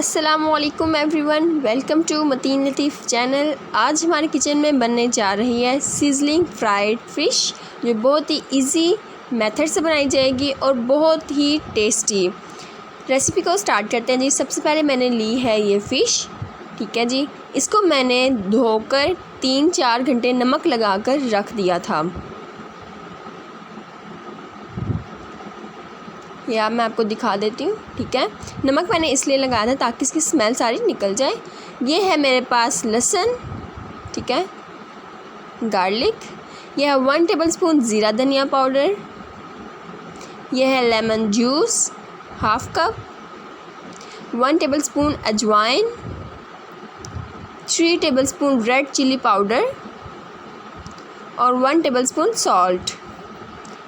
अस्सलामुअलैकुम everyone, welcome to Matin Latif channel. आज हमारे किचन में बनने जा रही है सिजलिंग फ्राइड फ़िश, जो बहुत ही इजी मेथड से बनाई जाएगी और बहुत ही टेस्टी। रेसिपी को स्टार्ट करते हैं जी। सबसे पहले मैंने ली है ये फ़िश, ठीक है जी। इसको मैंने धोकर 3-4 घंटे नमक लगाकर रख दिया था। या मैं आपको दिखा देती हूँ, ठीक है। नमक मैंने इसलिए लगाया था ताकि इसकी स्मेल सारी निकल जाए। ये है मेरे पास लहसुन, ठीक है, गार्लिक। यह है 1 टेबलस्पून ज़ीरा धनिया पाउडर। यह है lemon juice half cup, 1 tablespoon अजवाइन, 3 टेबलस्पून रेड चिली पाउडर और 1 टेबलस्पून सॉल्ट।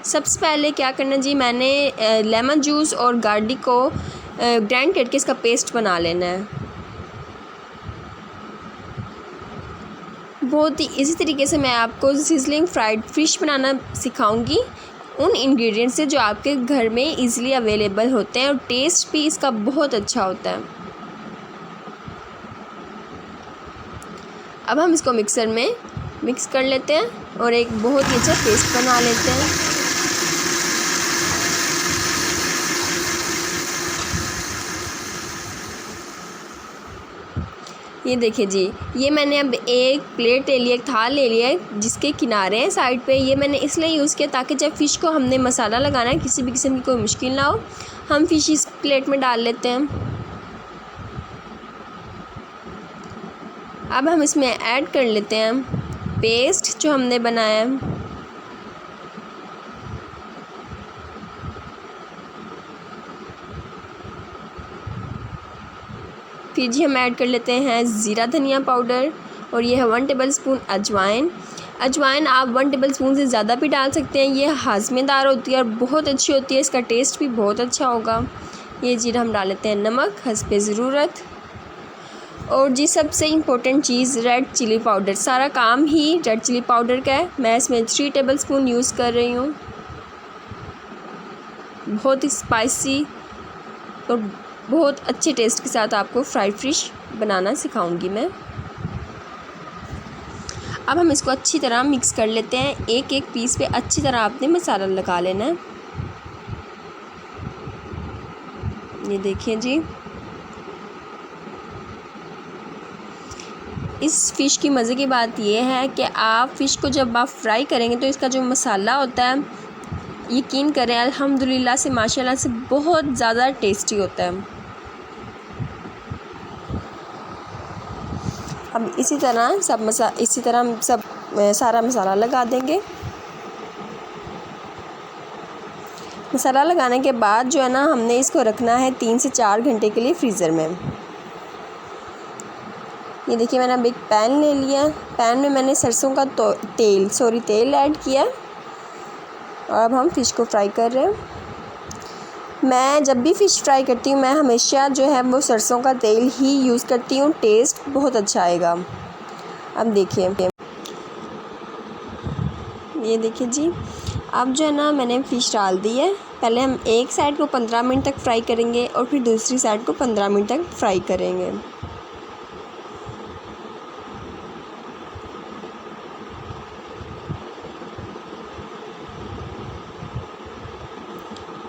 सबसे पहले क्या करना जी, मैंने लेमन जूस और गार्लिक को ग्राइंड करके इसका पेस्ट बना लेना है। बहुत ही इसी तरीके से मैं आपको सिजलिंग फ्राइड फ़िश बनाना सिखाऊंगी, उन इंग्रेडिएंट्स से जो आपके घर में इजीली अवेलेबल होते हैं और टेस्ट भी इसका बहुत अच्छा होता है। अब हम इसको मिक्सर में मिक्स कर लेते हैं और एक बहुत ही अच्छा पेस्ट बना लेते हैं। ये देखिए जी, ये मैंने अब एक प्लेट ले लिया, एक थाल ले लिया है जिसके किनारे हैं साइड पे। ये मैंने इसलिए यूज़ किया ताकि जब फ़िश को हमने मसाला लगाना है किसी भी किस्म की कोई मुश्किल ना हो। हम फ़िश इस प्लेट में डाल लेते हैं। अब हम इसमें ऐड कर लेते हैं पेस्ट जो हमने बनाया है। फिर जी हम ऐड कर लेते हैं ज़ीरा धनिया पाउडर और ये है 1 टेबलस्पून अजवाइन। अजवाइन आप 1 टेबलस्पून से ज़्यादा भी डाल सकते हैं। ये हाज़मेदार होती है और बहुत अच्छी होती है, इसका टेस्ट भी बहुत अच्छा होगा। ये जीरा हम डाल लेते हैं नमक हस्बे ज़रूरत। और जी सबसे इम्पोर्टेंट चीज़ रेड चिली पाउडर। सारा काम ही रेड चिली पाउडर का है। मैं इसमें 3 टेबलस्पून यूज़ कर रही हूँ। बहुत ही स्पाइसी और बहुत अच्छे टेस्ट के साथ आपको फ्राइड फ़िश बनाना सिखाऊंगी मैं। अब हम इसको अच्छी तरह मिक्स कर लेते हैं। एक एक पीस पे अच्छी तरह आपने मसाला लगा लेना है। ये देखिए जी, इस फ़िश की मज़े की बात यह है कि आप फ़िश को जब आप फ्राई करेंगे तो इसका जो मसाला होता है, यकीन करें अल्हम्दुलिल्लाह से माशाल्लाह से बहुत ज़्यादा टेस्टी होता है। अब इसी तरह हम सब सारा मसाला लगा देंगे। मसाला लगाने के बाद जो है ना, हमने इसको रखना है 3 से 4 घंटे के लिए फ्रीज़र में। ये देखिए मैंने अब एक पैन ले लिया। पैन में मैंने सरसों का तेल ऐड किया और अब हम फ़िश को फ्राई कर रहे हैं। मैं जब भी फ़िश फ्राई करती हूँ मैं हमेशा जो है वो सरसों का तेल ही यूज़ करती हूँ, टेस्ट बहुत अच्छा आएगा। अब देखिए, ये देखिए जी, अब जो है ना मैंने फ़िश डाल दी है। पहले हम एक साइड को 15 मिनट तक फ्राई करेंगे और फिर दूसरी साइड को 15 मिनट तक फ्राई करेंगे।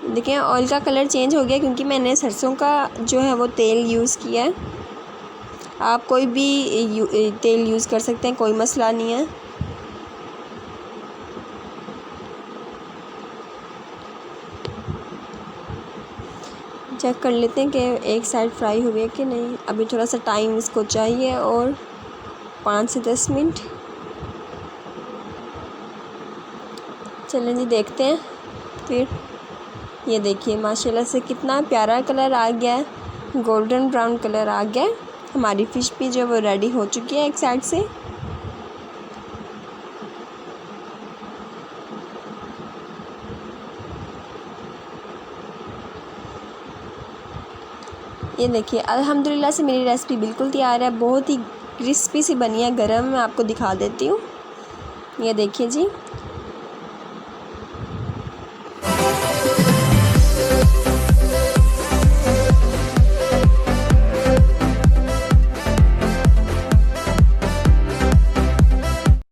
देखिए ऑयल का कलर चेंज हो गया क्योंकि मैंने सरसों का जो है वो तेल यूज़ किया है। आप कोई भी तेल यूज़ कर सकते हैं, कोई मसला नहीं है। चेक कर लेते हैं कि एक साइड फ्राई हो गया कि नहीं। अभी थोड़ा सा टाइम इसको चाहिए और 5 से 10 मिनट। चलें जी देखते हैं। फिर ये देखिए माशाल्लाह से कितना प्यारा कलर आ गया है, गोल्डन ब्राउन कलर आ गया है। हमारी फ़िश भी जो वो रेडी हो चुकी है एक साइड से। ये देखिए अल्हम्दुलिल्लाह से मेरी रेसिपी बिल्कुल तैयार है। बहुत ही क्रिस्पी सी बनी है, गरम। मैं आपको दिखा देती हूँ। ये देखिए जी,